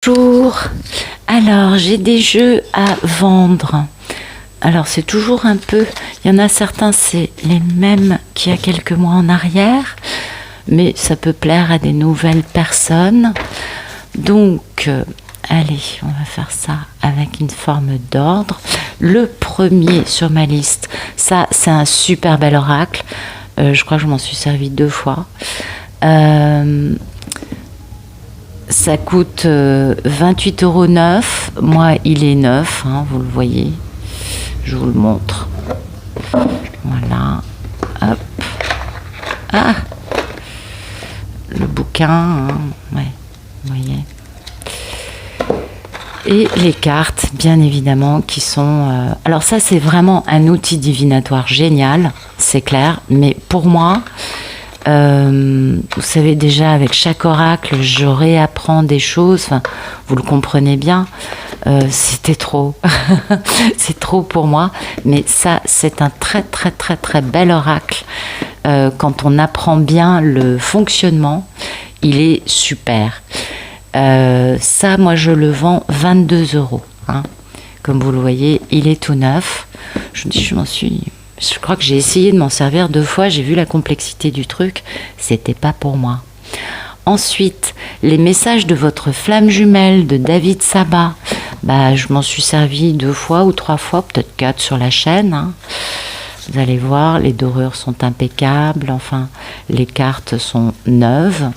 Bonjour, alors j'ai des jeux à vendre. Alors c'est toujours un peu, il y en a certains c'est les mêmes qu'il y a quelques mois en arrière, mais ça peut plaire à des nouvelles personnes. Donc allez, on va faire ça avec une forme d'ordre. Le premier sur ma liste, ça c'est un super bel oracle. Je crois que je m'en suis servi 2 fois. Ça coûte 28,9 €. Moi, il est neuf, hein, vous le voyez. Je vous le montre. Voilà. Hop. Ah, le bouquin, hein, ouais, vous voyez. Et les cartes, bien évidemment, qui sont... Alors ça, c'est vraiment un outil divinatoire génial, c'est clair. Mais pour moi... vous savez déjà, avec chaque oracle, je réapprends des choses. Enfin, vous le comprenez bien. C'était trop. C'est trop pour moi. Mais ça, c'est un très, très, très, très bel oracle. Quand on apprend bien le fonctionnement, il est super. Ça, moi, je le vends 22 €. Hein. Comme vous le voyez, il est tout neuf. Je crois que j'ai essayé de m'en servir 2 fois, j'ai vu la complexité du truc, c'était pas pour moi. Ensuite, les messages de votre flamme jumelle de David Sabat, je m'en suis servi 2 fois ou 3 fois, peut-être 4 sur la chaîne. Hein. Vous allez voir, les dorures sont impeccables, enfin, les cartes sont neuves.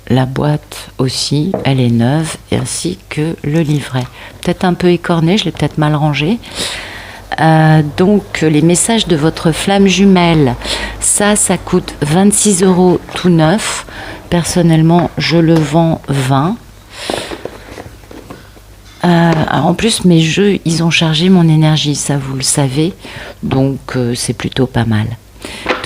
La boîte aussi, elle est neuve, ainsi que le livret. Peut-être un peu écorné, je l'ai peut-être mal rangé. Donc, les messages de votre flamme jumelle, ça coûte 26 € tout neuf. Personnellement, je le vends 20. En plus, mes jeux, ils ont chargé mon énergie, ça vous le savez. Donc, c'est plutôt pas mal.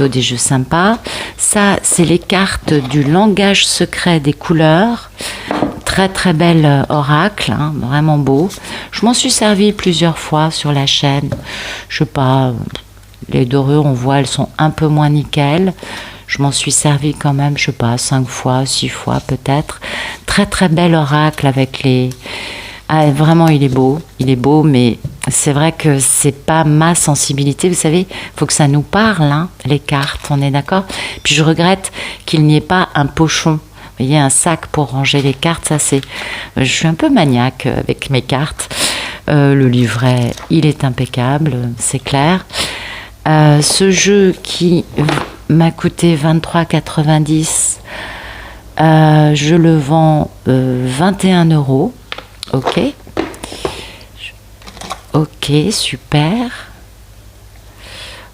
Des jeux sympas. Ça, c'est les cartes du langage secret des couleurs. Très très bel oracle, hein, vraiment beau. Je m'en suis servi plusieurs fois sur la chaîne. Je sais pas, les dorures, on voit, elles sont un peu moins nickel. Je m'en suis servi quand même, je sais pas, 5 fois, 6 fois peut-être. Très très bel oracle avec les... Ah, vraiment, il est beau, mais c'est vrai que c'est pas ma sensibilité. Vous savez, il faut que ça nous parle, hein, les cartes, on est d'accord. Puis je regrette qu'il n'y ait pas un pochon, vous voyez, un sac pour ranger les cartes. Ça, c'est, je suis un peu maniaque avec mes cartes. Le livret, il est impeccable, c'est clair. Ce jeu qui m'a coûté 23,90 €, je le vends 21 €. Ok, super.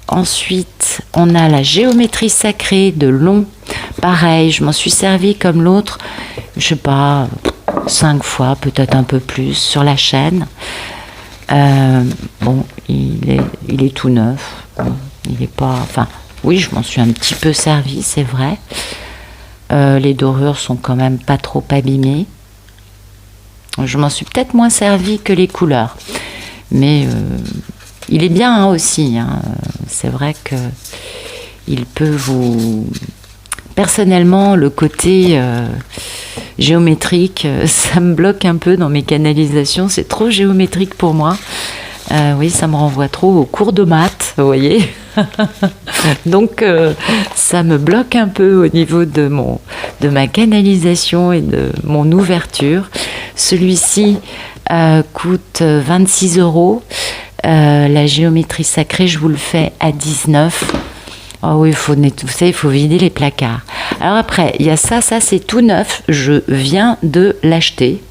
Ensuite, on a la géométrie sacrée de Long. Pareil, je m'en suis servi comme l'autre, je sais pas, 5 fois, peut-être un peu plus, sur la chaîne. Bon, il est tout neuf. Il est pas... Enfin, oui, je m'en suis un petit peu servi, c'est vrai. Les dorures sont quand même pas trop abîmées. Je m'en suis peut-être moins servi que les couleurs. Mais il est bien, hein, aussi. Hein. C'est vrai que il peut vous... Personnellement, le côté géométrique, ça me bloque un peu dans mes canalisations. C'est trop géométrique pour moi. Oui, ça me renvoie trop aux cours de maths, vous voyez. Donc, ça me bloque un peu au niveau de ma canalisation et de mon ouverture. Celui-ci coûte 26 €. La géométrie sacrée, je vous le fais à 19. Oh oui, vous savez, il faut vider les placards. Alors après, il y a ça c'est tout neuf. Je viens de l'acheter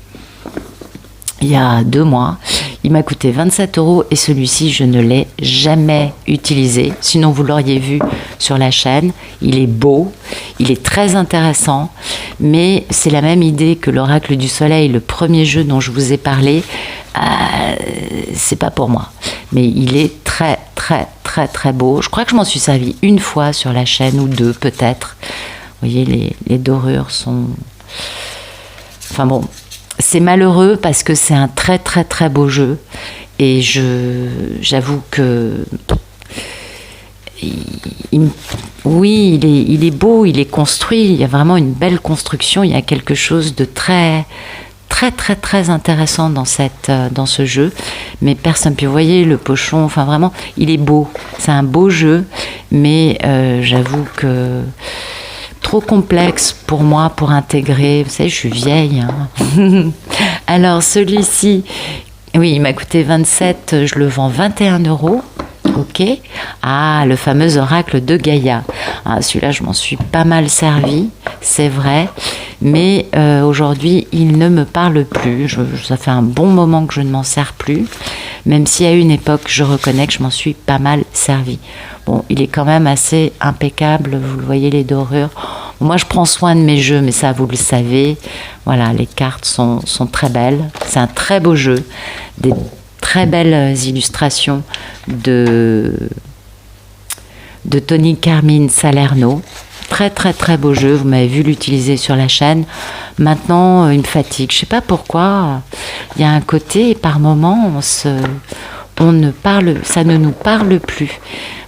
il y a 2 mois. Il m'a coûté 27 € et celui-ci, je ne l'ai jamais utilisé. Sinon, vous l'auriez vu sur la chaîne. Il est beau, il est très intéressant, mais c'est la même idée que l'Oracle du Soleil, le premier jeu dont je vous ai parlé. C'est pas pour moi. Mais il est très, très, très, très beau. Je crois que je m'en suis servi 1 fois sur la chaîne ou 2 peut-être. Vous voyez, les dorures sont... Enfin bon... C'est malheureux parce que c'est un très très très beau jeu et j'avoue que il- oui, il est beau, il est construit, il y a vraiment une belle construction, il y a quelque chose de très, très, très, très intéressant dans ce jeu. Mais personne, puis vous voyez le pochon, enfin vraiment, il est beau. C'est un beau jeu, mais j'avoue que trop complexe pour moi pour intégrer. Vous savez, je suis vieille, hein. Alors celui-ci, oui, il m'a coûté 27, je le vends 21 euros. Ok. Ah, le fameux oracle de Gaïa. Ah, celui-là, je m'en suis pas mal servi, c'est vrai. Mais aujourd'hui, il ne me parle plus. Ça fait un bon moment que je ne m'en sers plus. Même si à une époque, je reconnais que je m'en suis pas mal servi. Bon, il est quand même assez impeccable. Vous le voyez, les dorures. Moi, je prends soin de mes jeux, mais ça, vous le savez. Voilà, les cartes sont très belles. C'est un très beau jeu. Des très belles illustrations de Tony Carmine Salerno. Très très très beau jeu, vous m'avez vu l'utiliser sur la chaîne. Maintenant, il me fatigue. Je sais pas pourquoi. Il y a un côté, par moment, on ne parle, ça ne nous parle plus.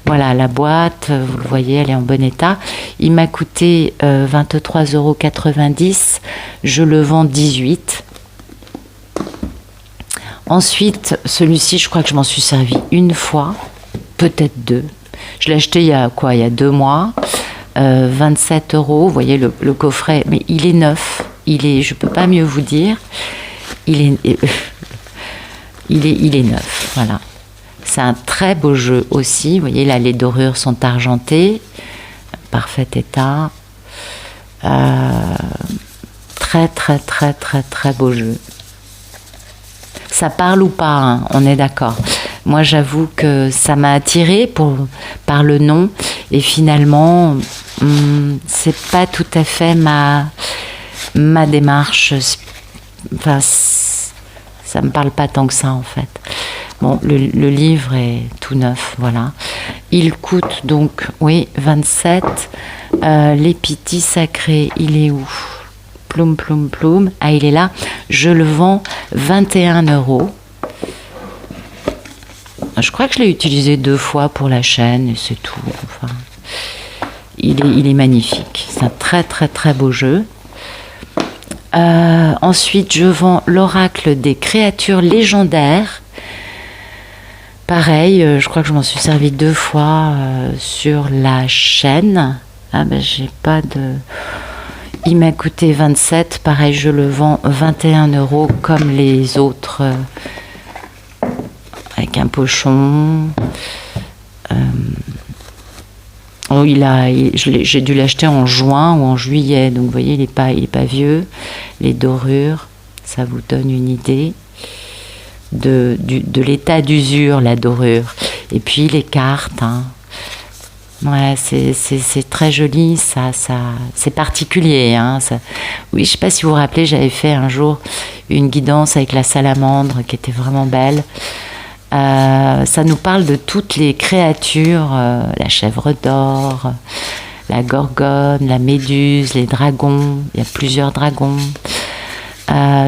Voilà, la boîte, vous le voyez, elle est en bon état. Il m'a coûté 23,90 euros. Je le vends 18. Ensuite, celui-ci, je crois que je m'en suis servi une fois, peut-être deux. Je l'ai acheté il y a 2 mois. 27 euros, vous voyez le coffret, mais il est neuf. Je peux pas mieux vous dire. Il est neuf, voilà. C'est un très beau jeu aussi. Vous voyez là, les dorures sont argentées, parfait état. Très très très très très beau jeu. Ça parle ou pas, hein, on est d'accord. Moi, j'avoue que ça m'a attirée par le nom, et finalement, c'est pas tout à fait ma démarche. Enfin, ça me parle pas tant que ça en fait. Bon, le livre est tout neuf, voilà. Il coûte donc, oui, 27. L'épiti sacré, il est où? Ploum, ploum, ploum. Ah, il est là. Je le vends 21 euros. Je crois que je l'ai utilisé 2 fois pour la chaîne et c'est tout. Enfin, il est magnifique. C'est un très très très beau jeu. Ensuite, je vends l'oracle des créatures légendaires. Pareil, je crois que je m'en suis servi 2 fois sur la chaîne. Ah ben, j'ai pas de... Il m'a coûté 27. Pareil, je le vends 21 euros comme les autres. Avec un pochon. J'ai dû l'acheter en juin ou en juillet, donc vous voyez, il est pas vieux. Les dorures, ça vous donne une idée de l'état d'usure, la dorure. Et puis les cartes, hein. Ouais, c'est très joli, ça c'est particulier, hein, ça. Oui, je sais pas si vous vous rappelez, j'avais fait un jour une guidance avec la salamandre qui était vraiment belle. Ça nous parle de toutes les créatures, la chèvre d'or, la gorgone, la méduse, les dragons. Il y a plusieurs dragons.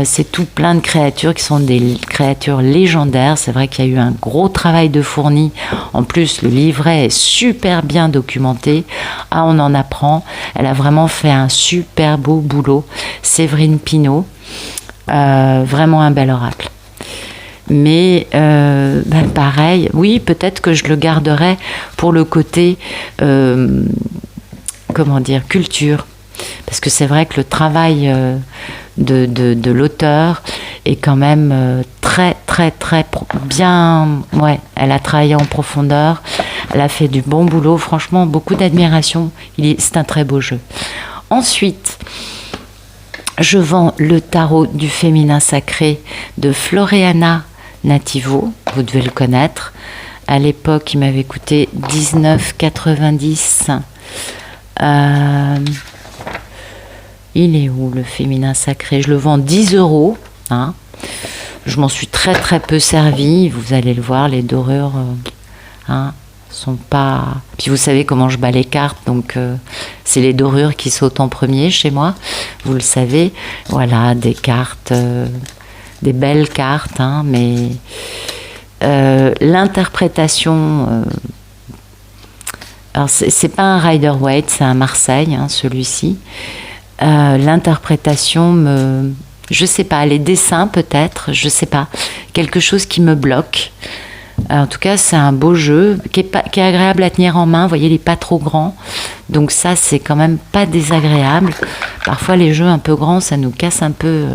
C'est tout plein de créatures qui sont des créatures légendaires. C'est vrai qu'il y a eu un gros travail de fourni. En plus, le livret est super bien documenté. Ah, on en apprend. Elle a vraiment fait un super beau boulot. Séverine Pinault. Vraiment un bel oracle. Mais pareil, oui, peut-être que je le garderai pour le côté, comment dire, culture. Parce que c'est vrai que le travail de l'auteur est quand même très, très, très bien. Ouais, elle a travaillé en profondeur, elle a fait du bon boulot. Franchement, beaucoup d'admiration. C'est un très beau jeu. Ensuite, je vends le tarot du féminin sacré de Floreana Nativo, vous devez le connaître. À l'époque, il m'avait coûté 19,90. Il est où le féminin sacré? Je le vends 10 euros. Hein. Je m'en suis très très peu servi. Vous allez le voir, les dorures sont pas... Puis vous savez comment je bats les cartes, donc c'est les dorures qui sautent en premier chez moi. Vous le savez. Voilà, des cartes... des belles cartes, hein, mais l'interprétation Alors, c'est pas un Rider-Waite, c'est un Marseille, hein, celui-ci. L'interprétation me... Je sais pas, les dessins peut-être, je sais pas. Quelque chose qui me bloque. En tout cas, c'est un beau jeu qui est agréable à tenir en main. Vous voyez, il n'est pas trop grand. Donc ça, c'est quand même pas désagréable. Parfois, les jeux un peu grands, ça nous casse un peu.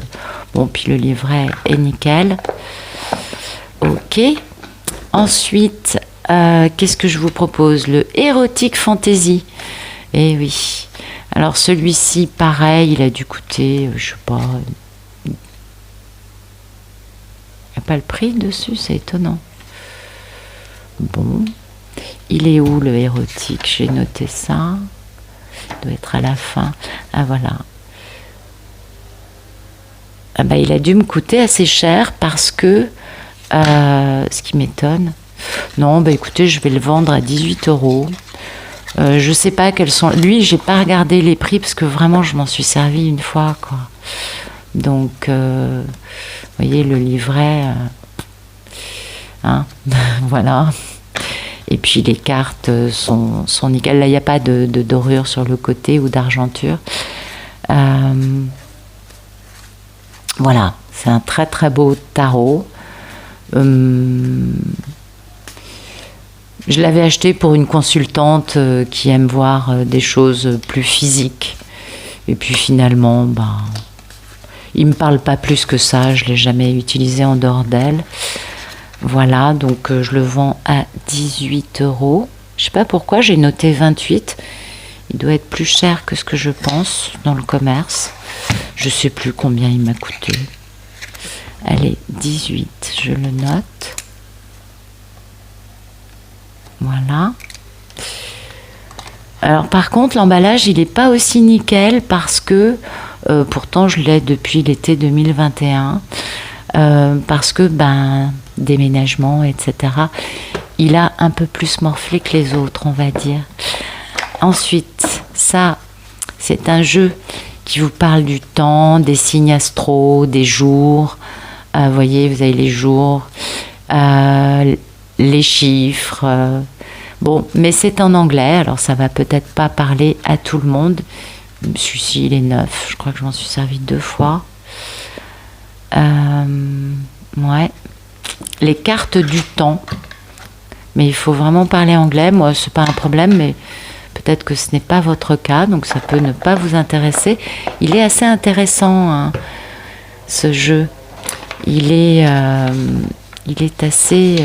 Bon, puis le livret est nickel. Ok. Ensuite, qu'est-ce que je vous propose? Le Erotic Fantasy. Eh oui. Alors celui-ci, pareil, il a dû coûter, je sais pas... Il n'y a pas le prix dessus, c'est étonnant. Bon, il est où le érotique? J'ai noté ça. Il doit être à la fin. Ah voilà. Ah bah, il a dû me coûter assez cher parce que, ce qui m'étonne, non, bah écoutez, je vais le vendre à 18 €. Je sais pas quels sont. Lui, j'ai pas regardé les prix parce que vraiment, je m'en suis servi une fois, quoi. Donc, vous voyez, le livret. Hein, voilà. Et puis les cartes sont nickel. Là, il n'y a pas de dorure sur le côté ou d'argenture. Voilà, c'est un très très beau tarot. Je l'avais acheté pour une consultante qui aime voir des choses plus physiques. Et puis finalement, ben, il ne me parle pas plus que ça. Je ne l'ai jamais utilisé en dehors d'elle. Voilà, donc je le vends à 18 €. Je ne sais pas pourquoi, j'ai noté 28. Il doit être plus cher que ce que je pense dans le commerce. Je ne sais plus combien il m'a coûté. Allez, 18, je le note. Voilà. Alors par contre, l'emballage, il n'est pas aussi nickel parce que, pourtant je l'ai depuis l'été 2021, parce que, ben, déménagement, etc., il a un peu plus morflé que les autres, on va dire. Ensuite, ça, c'est un jeu qui vous parle du temps, des signes astro, des jours. Vous voyez, vous avez les jours, les chiffres. Bon, mais c'est en anglais, alors ça va peut-être pas parler à tout le monde. Celui-ci, il est neuf. Je crois que je m'en suis servi 2 fois. Ouais. Les cartes du temps. Mais il faut vraiment parler anglais. Moi, c'est pas un problème, mais peut-être que ce n'est pas votre cas, donc ça peut ne pas vous intéresser. Il est assez intéressant, hein, ce jeu. Il est assez...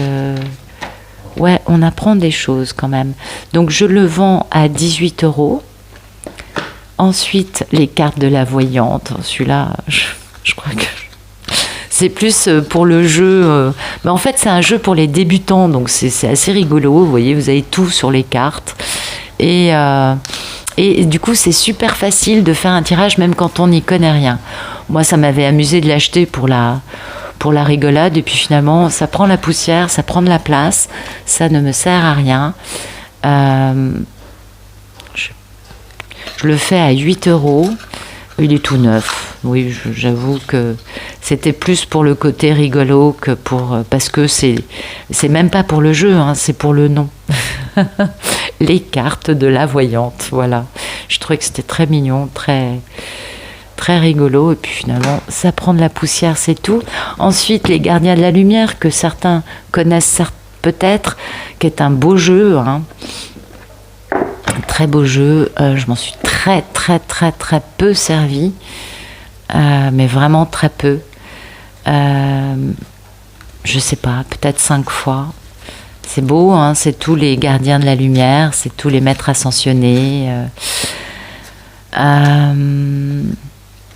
ouais, on apprend des choses quand même. Donc je le vends à 18 €. Ensuite, les cartes de la voyante. Celui-là, je crois que c'est plus pour le jeu. Mais en fait, c'est un jeu pour les débutants, donc c'est assez rigolo. Vous voyez, vous avez tout sur les cartes. Et du coup, c'est super facile de faire un tirage, même quand on n'y connaît rien. Moi, ça m'avait amusé de l'acheter pour la rigolade. Et puis finalement, ça prend la poussière, ça prend de la place. Ça ne me sert à rien. Je le fais à 8 €. Il est tout neuf. Oui, j'avoue que c'était plus pour le côté rigolo que pour... Parce que c'est même pas pour le jeu, hein, c'est pour le nom. Les cartes de la voyante, voilà. Je trouvais que c'était très mignon, très, très rigolo. Et puis finalement, ça prend de la poussière, c'est tout. Ensuite, les Gardiens de la Lumière, que certains connaissent peut-être, qui est un beau jeu, hein. Un très beau jeu. Je m'en suis très, très, très, très peu servie. Mais vraiment très peu. Je sais pas, peut-être 5 fois. C'est beau, hein, c'est tous les gardiens de la lumière, c'est tous les maîtres ascensionnés.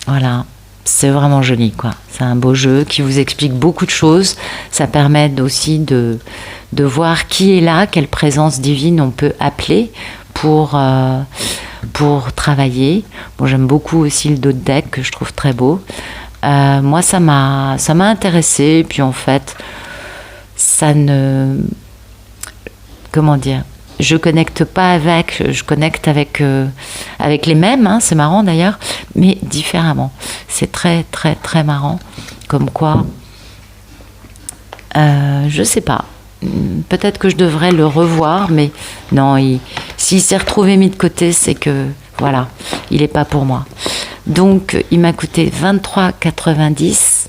Voilà, c'est vraiment joli, quoi. C'est un beau jeu qui vous explique beaucoup de choses. Ça permet aussi de voir qui est là, quelle présence divine on peut appeler pour travailler. Bon, j'aime beaucoup aussi le dos de deck que je trouve très beau. Moi, ça m'a intéressée. Et puis en fait, ça ne... Comment dire? Je connecte pas avec, je connecte avec les mêmes, hein, c'est marrant d'ailleurs, mais différemment. C'est très très très marrant. Comme quoi, je sais pas. peut-être que je devrais le revoir, mais non, s'il s'est retrouvé mis de côté, c'est que, voilà, il n'est pas pour moi. Donc, il m'a coûté 23,90 €.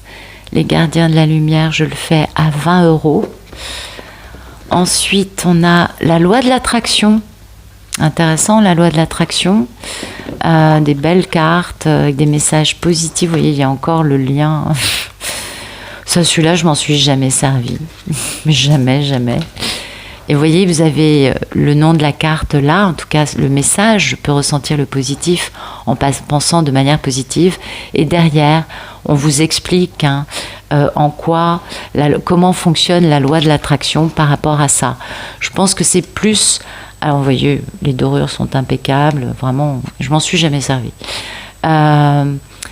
Les Gardiens de la Lumière, je le fais à 20 €. Ensuite, on a la loi de l'attraction. Intéressant, la loi de l'attraction. Des belles cartes avec des messages positifs. Vous voyez, il y a encore le lien. Ça, celui-là, je m'en suis jamais servi. Jamais, jamais. Et vous voyez, vous avez le nom de la carte là, en tout cas le message, je peux ressentir le positif en pensant de manière positive. Et derrière, on vous explique en quoi, comment fonctionne la loi de l'attraction par rapport à ça. Je pense que c'est plus... Alors vous voyez, les dorures sont impeccables, vraiment, je m'en suis jamais servi.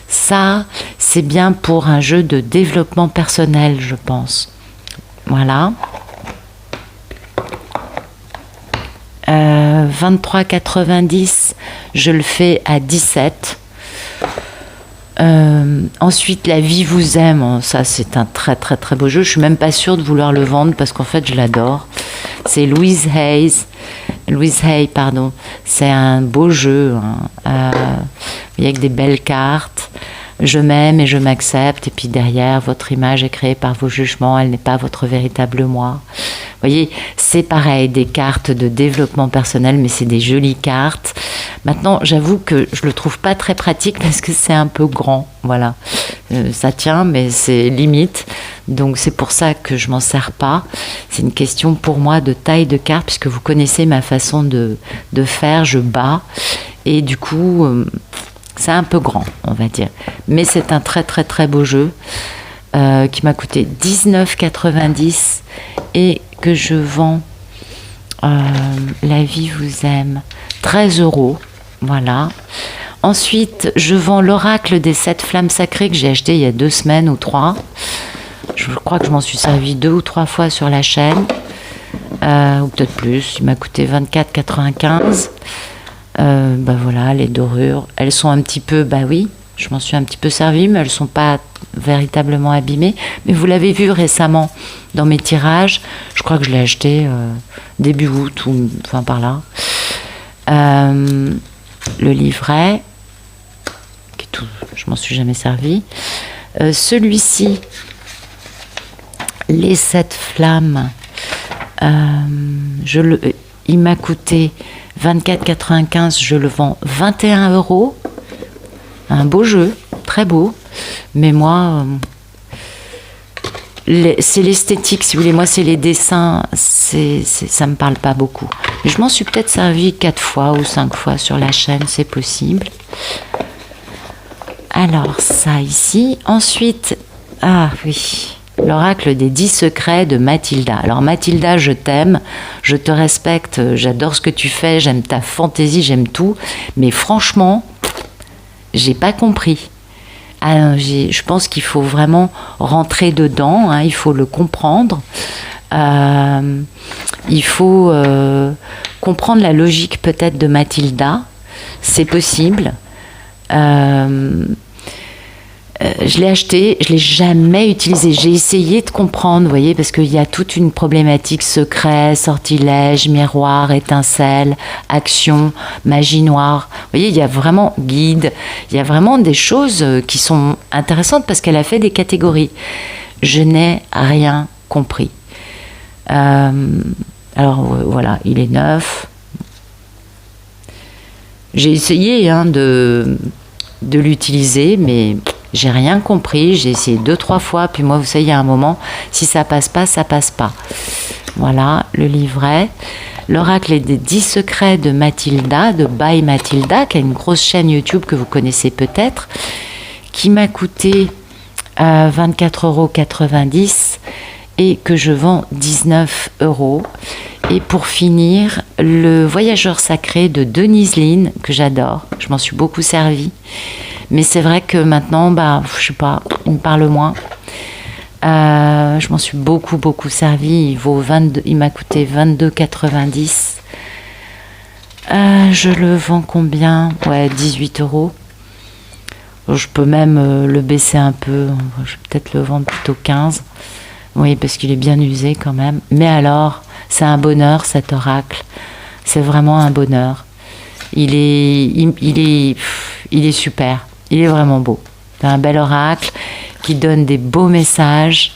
Ça, c'est bien pour un jeu de développement personnel, je pense. Voilà. 23,90, je le fais à 17. Ensuite, La vie vous aime. Ça, c'est un très très très beau jeu. Je suis même pas sûre de vouloir le vendre parce qu'en fait, je l'adore. C'est Louise Hay, pardon. C'est un beau jeu. Avec des belles cartes. Je m'aime et je m'accepte. Et puis derrière, votre image est créée par vos jugements. Elle n'est pas votre véritable moi. Vous voyez, c'est pareil, des cartes de développement personnel, mais c'est des jolies cartes. Maintenant, j'avoue que je le trouve pas très pratique parce que c'est un peu grand. Voilà, ça tient, mais c'est limite. Donc c'est pour ça que je m'en sers pas. C'est une question pour moi de taille de carte, puisque vous connaissez ma façon de faire. Je bats et du coup, c'est un peu grand, on va dire. Mais c'est un très très très beau jeu qui m'a coûté 19,90 et que je vends. La vie vous aime, 13 €. Voilà. Ensuite, je vends l'oracle des 7 flammes sacrées que j'ai acheté il y a 2 semaines ou 3. Je crois que je m'en suis servi 2 ou 3 fois sur la chaîne, ou peut-être plus. Il m'a coûté 24,95 €. Voilà, les dorures, elles sont un petit peu, oui, je m'en suis un petit peu servi, mais elles ne sont pas véritablement abîmées. Mais vous l'avez vu récemment dans mes tirages, je crois que je l'ai acheté début août, ou enfin par là. Le livret, je m'en suis jamais servi. Celui-ci, les 7 flammes, il m'a coûté 24,95 €, je le vends 21 €. Un beau jeu, très beau, mais moi, c'est l'esthétique, si vous voulez. Moi, c'est les dessins, ça me parle pas beaucoup. Mais je m'en suis peut-être servi 4 fois ou 5 fois sur la chaîne, c'est possible. Alors, ça ici. Ensuite, oui, l'oracle des 10 secrets de Mathilda. Alors Mathilda, je t'aime, je te respecte, j'adore ce que tu fais, j'aime ta fantaisie, j'aime tout. Mais franchement, j'ai pas compris. Je pense qu'il faut vraiment rentrer dedans, il faut le comprendre. Il faut comprendre la logique peut-être de Mathilda. C'est possible. Je l'ai acheté, je ne l'ai jamais utilisé. J'ai essayé de comprendre, vous voyez, parce qu'il y a toute une problématique secret, sortilège, miroir, étincelle, action, magie noire. Vous voyez, il y a vraiment guide, il y a vraiment des choses qui sont intéressantes parce qu'elle a fait des catégories. Je n'ai rien compris. Alors voilà, il est neuf. J'ai essayé de l'utiliser, mais j'ai rien compris. J'ai essayé 2-3 fois, puis moi, vous savez, il y a un moment, si ça passe pas, ça passe pas. Voilà, le livret. L'oracle des 10 secrets de Mathilda, de By Mathilda, qui a une grosse chaîne YouTube que vous connaissez peut-être, qui m'a coûté 24,90 € et que je vends 19 €. Et pour finir, le voyageur sacré de Denise Linn, que j'adore. Je m'en suis beaucoup servi. Mais c'est vrai que maintenant, je sais pas, il me parle moins. Je m'en suis beaucoup servi. Il m'a coûté 22,90 €. Je le vends combien? 18 €. Je peux même le baisser un peu. Je vais peut-être le vendre plutôt 15 €. Oui, parce qu'il est bien usé quand même. Mais alors, c'est un bonheur cet oracle. C'est vraiment un bonheur. Il est super. Il est vraiment beau. C'est un bel oracle qui donne des beaux messages,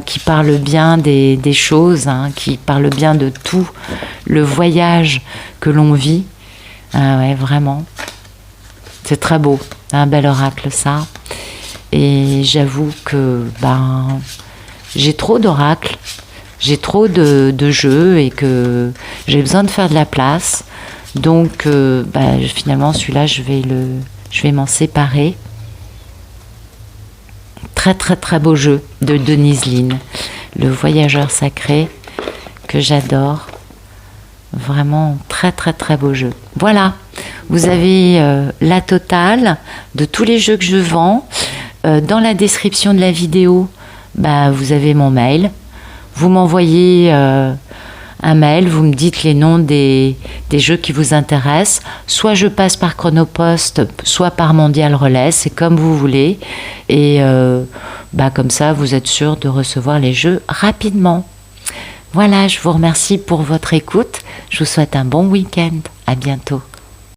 qui parle bien des choses, hein, qui parle bien de tout le voyage que l'on vit. Ah ouais, vraiment. C'est très beau. Un bel oracle, ça. Et j'avoue que j'ai trop d'oracles, j'ai trop de jeux et que j'ai besoin de faire de la place. Donc finalement celui-là je vais m'en séparer. Très très très beau jeu de Denise Linn, le voyageur sacré, que j'adore. Vraiment très très très beau jeu. Voilà, vous avez la totale de tous les jeux que je vends. Dans la description de la vidéo, vous avez mon mail. Vous m'envoyez un mail, vous me dites les noms des jeux qui vous intéressent. Soit je passe par Chronopost, soit par Mondial Relais, c'est comme vous voulez. Et comme ça, vous êtes sûr de recevoir les jeux rapidement. Voilà, je vous remercie pour votre écoute. Je vous souhaite un bon week-end. À bientôt.